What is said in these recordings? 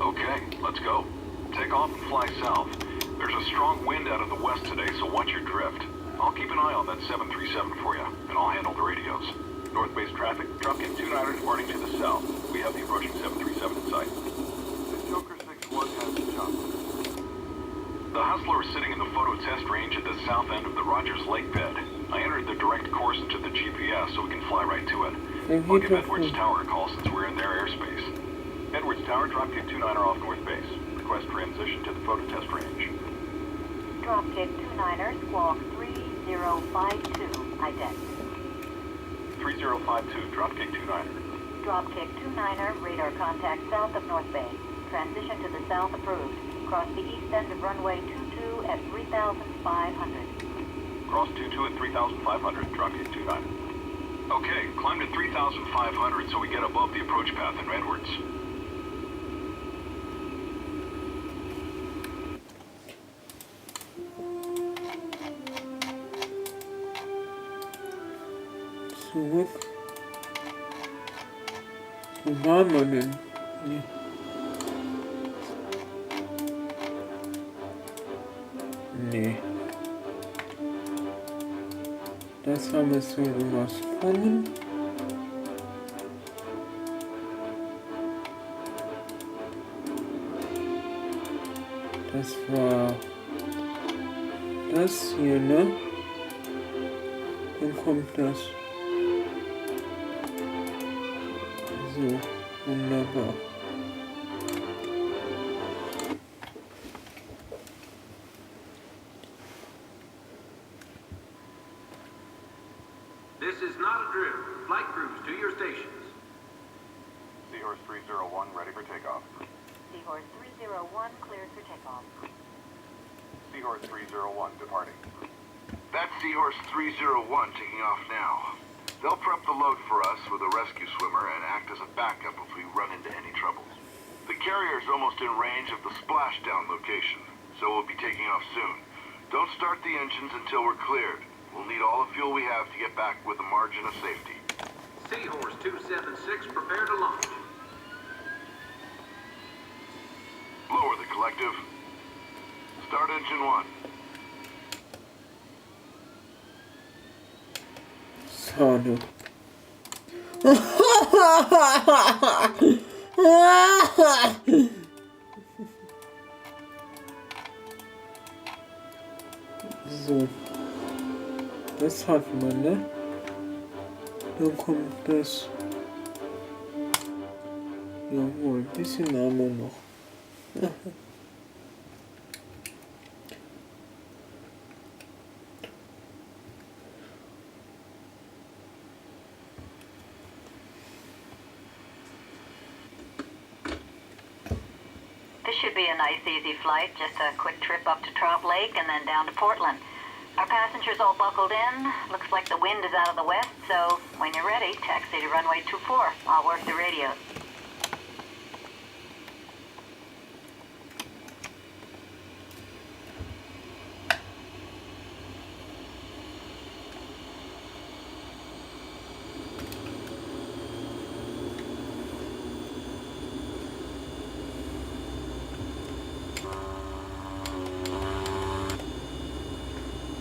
Okay, let's go. Take off and fly south. There's a strong wind out of the west today, so watch your drift. I'll keep an eye on that 737 for you, and I'll handle the radios. North base traffic, dropkick 29er departing to the south. We have the approaching 737 in sight. Joker 6-1 has the jump. The Hustler is sitting in the photo test range at the south end of the Rogers Lake bed. I entered the direct course into the GPS so we can fly right to it. I'll give Edwards Tower a call since we're in their airspace. Edwards Tower, dropkick 29er off north base. Request transition to the photo test range. Dropkick 29er, squawk 3052, ident. 3052, dropkick 29er. Dropkick 29er, radar contact south of North Bay. Transition to the south approved. Cross the east end of runway 22 at 3,500. Cross 22 at 3,500, dropkick 29er. Okay, climb to 3,500 so we get above the approach path in Edwards. Zurück. Wo waren wir denn? Nee. Nee. Das haben wir so übersprungen. Das war das hier, ne? Dann kommt das. So, wunderbar. This is not a drill. Flight crews to your stations. Seahorse 301 ready for takeoff. Seahorse 301 cleared for takeoff. Seahorse 301 departing. That's Seahorse 301 taking off now. They'll prep the load for us with a rescue swimmer and act as a backup if we run into any trouble. The carrier's almost in range of the splashdown location, so we'll be taking off soon. Don't start the engines until we're cleared. We'll need all the fuel we have to get back with a margin of safety. Seahorse 276, prepare to launch. Lower the collective. Start engine 1. Schade. So. Das hat man, ne? Dann kommt das. Jawohl, ein bisschen haben wir noch. This should be a nice, easy flight. Just a quick trip up to Trout Lake and then down to Portland. Our passengers all buckled in. Looks like the wind is out of the west, so when you're ready, taxi to runway 24. I'll work the radios.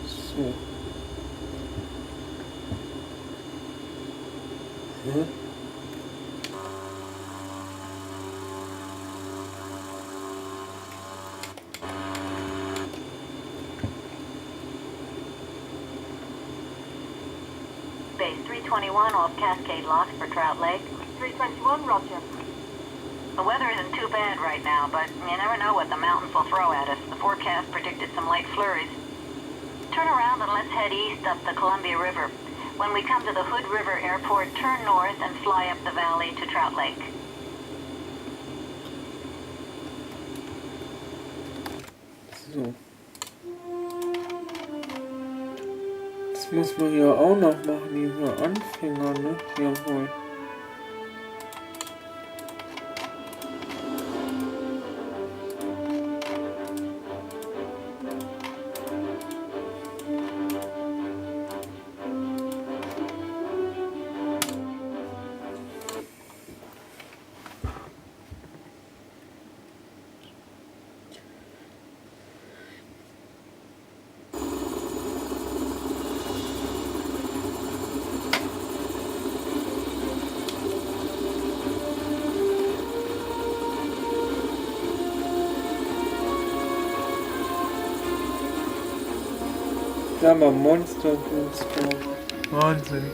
So. Hä? Base 321 off Cascade Lock for Trout Lake. 321, roger. The weather isn't too bad right now, but you never know what the mountains will throw at us. The forecast predicted some light flurries. Turn around and let's head east up the Columbia River. When we come to the Hood River Airport, turn north and fly up the valley to Trout Lake. So. Das muss man ja auch noch machen, diese Anfänger, ne? Jawohl. Sag mal, Monster gestorben. Wahnsinn.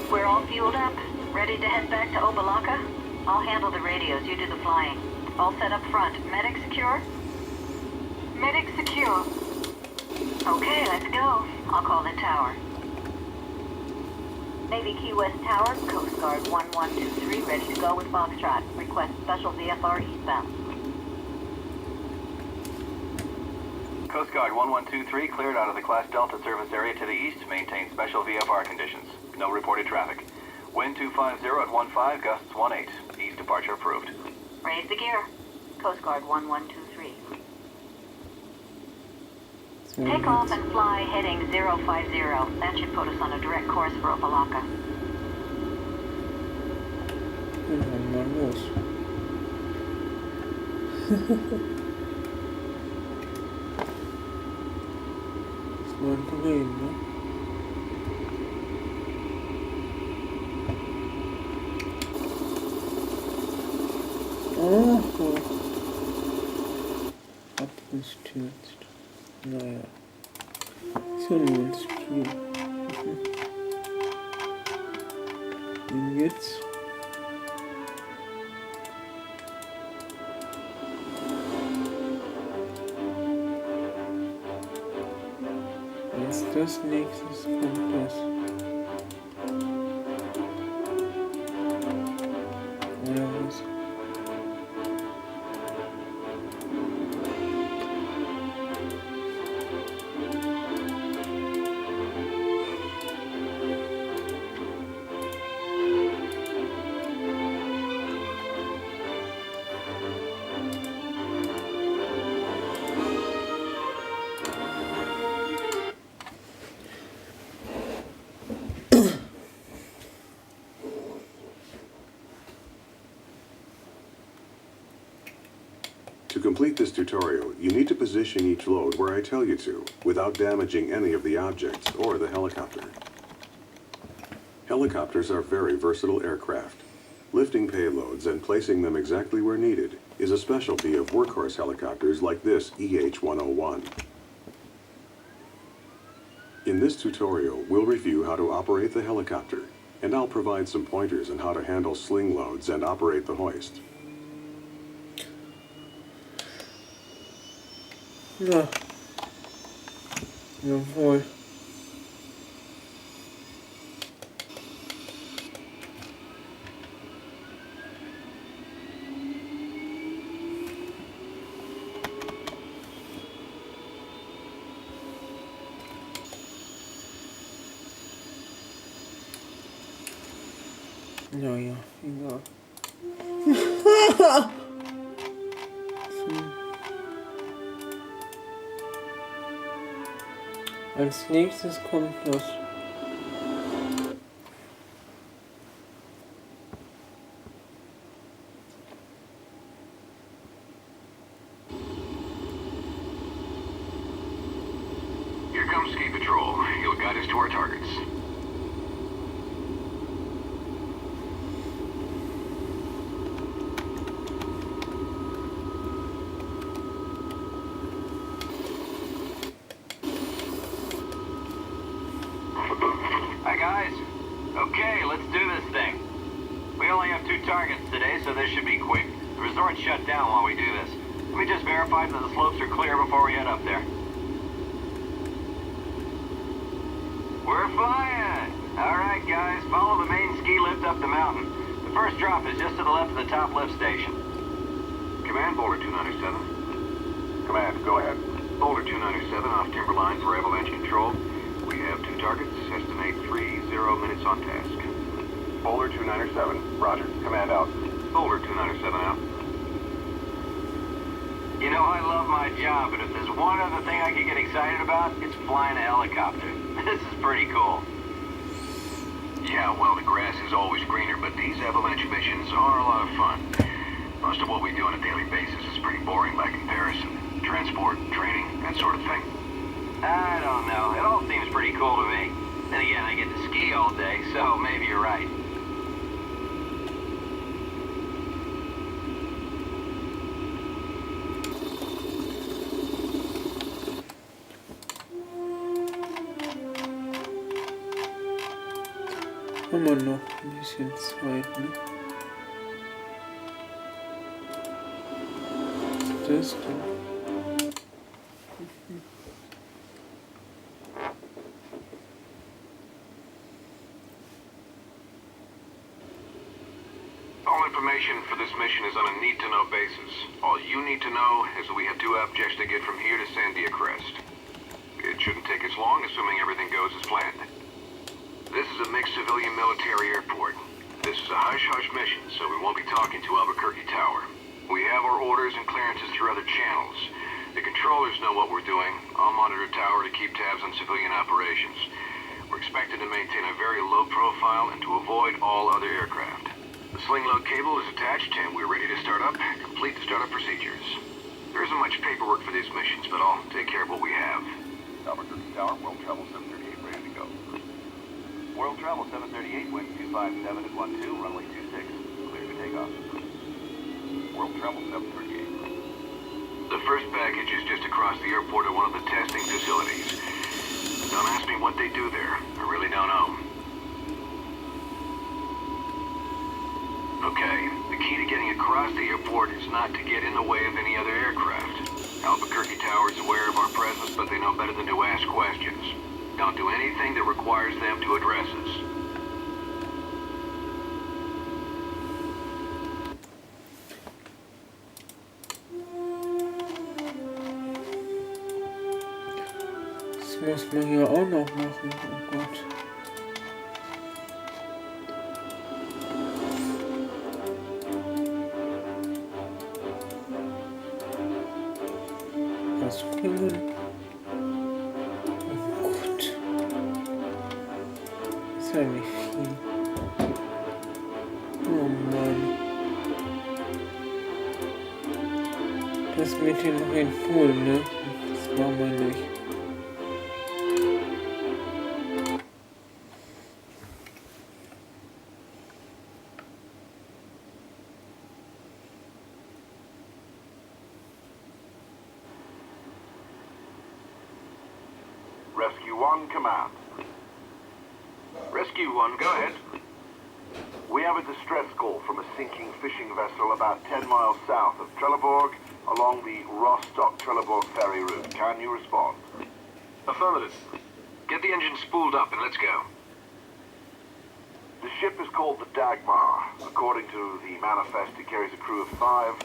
We're all fueled up. Ready to head back to Obalaka? I'll handle the radios, you do the flying. All set up front. Medic secure? Medic secure. Okay, let's go. I'll call the tower. Navy Key West Tower, Coast Guard 1123, ready to go with Foxtrot. Request special VFR eastbound. Coast Guard 1123 cleared out of the Class Delta service area to the east. Maintain special VFR conditions. No reported traffic. Wind 250 at 15, gusts 18. East departure approved. Raise the gear. Coast Guard 1123. Take off and fly heading 050. That should put us on a direct course for Obalaka. Mal los. Das war ein Drehen, ne? Oh. Abgestürzt. Naja. Ist ja nur ein Spiel. Und jetzt? Als das nächstes kommt das. Ja, was? To complete this tutorial, you need to position each load where I tell you to, without damaging any of the objects or the helicopter. Helicopters are very versatile aircraft. Lifting payloads and placing them exactly where needed is a specialty of workhorse helicopters like this EH-101. In this tutorial, we'll review how to operate the helicopter, and I'll provide some pointers on how to handle sling loads and operate the hoist. Ja. Jawohl. Ja, egal. Als nächstes kommt das. Here comes Ski Patrol. He'll guide us to our targets. Okay, let's do this thing. We only have 2 targets today, so this should be quick. The resort's shut down while we do this. Let me just verify that the slopes are clear before we head up there. We're flying! Alright guys, follow the main ski lift up the mountain. The first drop is just to the left of the top lift station. Command, Boulder 297. Command, go ahead. Boulder 297 off Timberline for avalanche control. We have 2 targets. Estimate 30 minutes on task. Boulder 297. Roger. Command out. Boulder 297 out. You know, I love my job, but if there's one other thing I could get excited about, it's flying a helicopter. This is pretty cool. Yeah, well, the grass is always greener, but these avalanche missions are a lot of fun. Most of what we do on a daily basis is pretty boring by comparison. Transport, training, that sort of thing. I don't know. It all seems pretty cool to me. Then again, I get to ski all day, so maybe you're right. haben wir noch ein bisschen Zeit, ne? Was ist das denn? All information for this mission is on a need-to-know basis. All you need to know is that we have 2 objects to get from here to Sandia Crest. It shouldn't take us long, assuming everything goes as planned. This is a mixed civilian-military airport. This is a hush-hush mission, so we won't be talking to Albuquerque Tower. We have our orders and clearances through other channels. The controllers know what we're doing. I'll monitor Tower to keep tabs on civilian operations. We're expected to maintain a very low profile and to avoid all other aircraft. The sling load cable is attached and we're ready to start up. Complete the startup procedures. There isn't much paperwork for these missions, but I'll take care of what we have. Albuquerque Tower, World Travel 738, ready to go. World Travel 738, wind 257 at 12, runway 26, clear to take off. World Travel 738. The first package is just across the airport at one of the testing facilities. Don't ask me what they do there. I really don't know. Okay, the key to getting across the airport is not to get in the way of any other aircraft. Albuquerque Tower is aware of our presence, but they know better than to ask questions. Don't do anything that requires them to address us. Das muss man hier auch noch machen, oh Gott. Was bringen? Oh Gott. Ist ja nicht viel. Oh Mann. Das mit den Red Bull, ne? Das machen wir nicht. Rescue 1, command. Rescue 1, go ahead. We have a distress call from a sinking fishing vessel about 10 miles south of Trelleborg along the Rostock-Trelleborg ferry route. Can you respond? Affirmative. Get the engine spooled up and let's go. The ship is called the Dagmar. According to the manifest, it carries a crew of 5.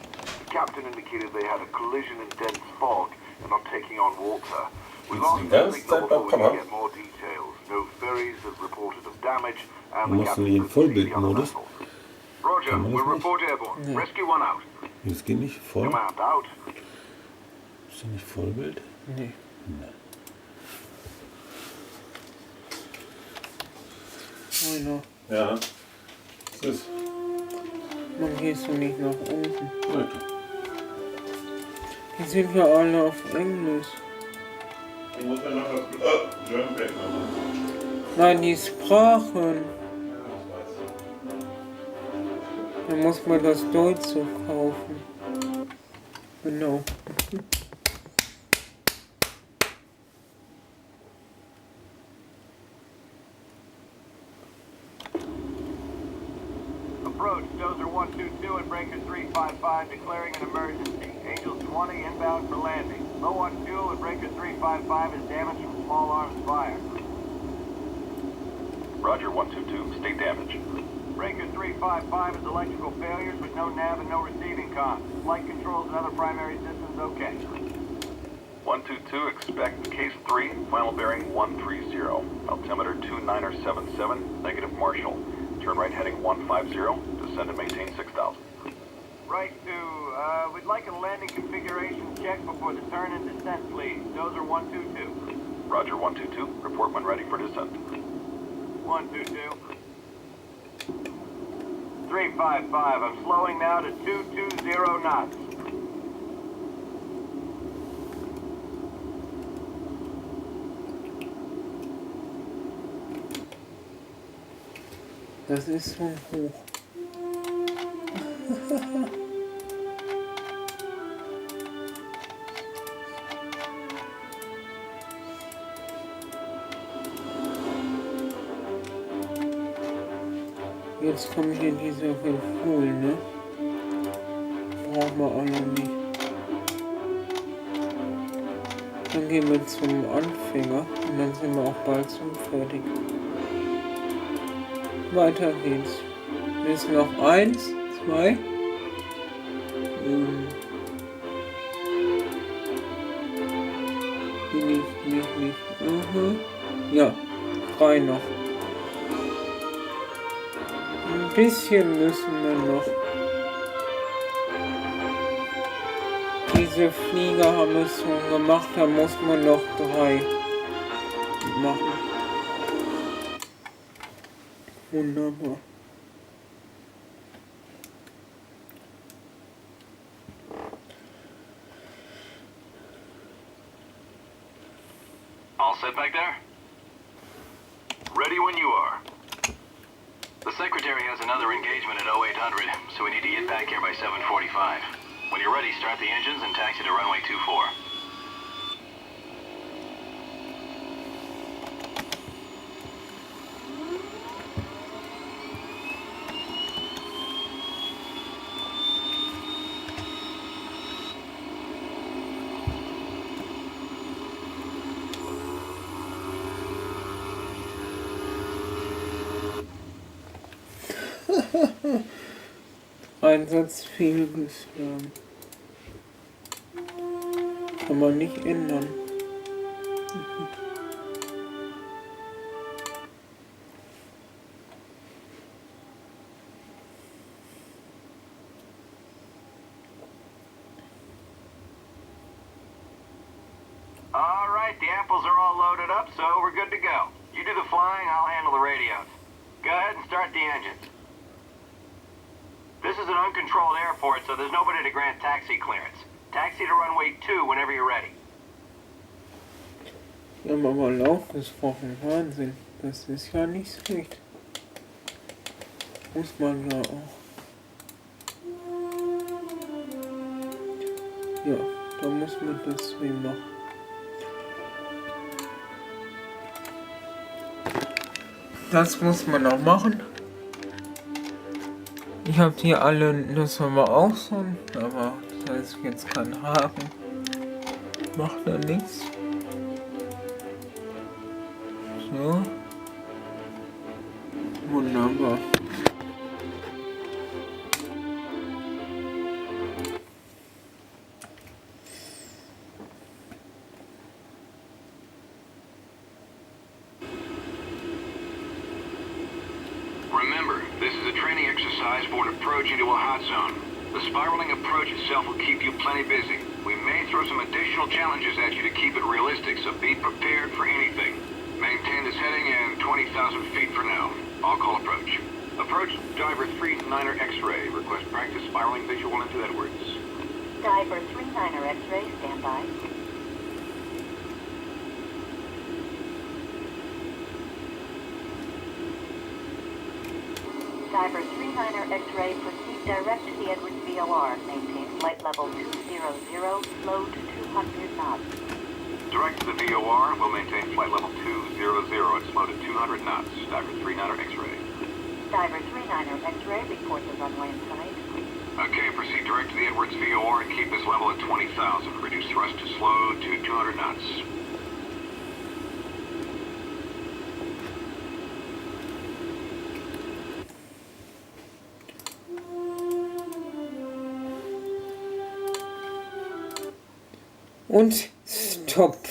The captain indicated they had a collision in dense fog and are taking on water. We lost the signal before we can get more details. No ferries have reported of damage, and the captain is the other vessel. Roger, we'll report airborne. Ja. Rescue 1 out. Das geht nicht voll. Command out. Ist das nicht Vollbild? Nee. Oh no. Ja. Was ist? Man gehst du nicht nach unten. Okay. Die sind ja alle auf Englisch. Ich muss mir noch das German Pack machen. Nein, die Sprachen. Dann muss man das Deutsche kaufen. Genau. Approach, Dozer 122 and Breaker 355 declaring an emergency. Angel 20 inbound for landing. Low on fuel and Breaker 355 is damaged from small arms fire. Roger 122, state damage. Breaker 355 is electrical failures with no nav and no receiving comms. Flight controls and other primary systems okay. 122, expect case 3, final bearing 130. Altimeter 2977, negative Marshall. Turn right heading 150, descend and maintain 6,000. Right to, we'd like a landing configuration check before the turn and descent, please. Dozer 122. Roger 122, report when ready for descent. 122. 355, I'm slowing now to 220 knots. Das ist so hoch. Jetzt komme ich in diese Pool, ne? Brauchen wir alle nicht. Dann gehen wir zum Anfänger und dann sind wir auch bald zum Fertig. Weiter geht's. Jetzt noch 1, 2. Nicht. Ja, 3 noch. Ein bisschen müssen wir noch. Diese Flieger haben es schon gemacht, da muss man noch 3 machen. Wunderbar. All set back there? Ready when you are. The secretary has another engagement at 0800, so we need to get back here by 7:45. When you're ready, start the engines and taxi to runway 24. Einsatz fehlgeschlagen. Kann man nicht ändern. All right, the apples are all loaded up, so we're good to go. You do the flying, I'll handle the radios. Go ahead and start the engines. This is an uncontrolled airport, so there's nobody to grant taxi clearance. Taxi to runway 2 whenever you're ready. Wir haben aber laut gesprochen. Wahnsinn. Das ist ja nicht schlecht. Muss man ja auch. Ja, da muss man deswegen noch. Das muss man noch machen. Ich habe hier alle, das haben wir auch schon, aber da ist jetzt kein Haken. Macht da nichts. So. Wunderbar. Remember, this is a training exercise for an approach into a hot zone. The spiraling approach itself will keep you plenty busy. We may throw some additional challenges at you to keep it realistic, so be prepared for anything. Maintain this heading and 20,000 feet for now. I'll call approach. Approach Diver 39er X-ray. Request practice spiraling visual into Edwards. Diver 39er X-ray, stand by. Diver 39er X-ray, proceed direct to the Edwards VOR. Maintain flight level 200, slow to 200 knots. Direct to the VOR. We'll maintain flight level 200 and slow to 200 knots. Diver 39er X-ray. Diver 39er X-ray, report the runway in sight. Okay, proceed direct to the Edwards VOR and keep this level at 20,000. Reduce thrust to slow to 200 knots. Und stopp.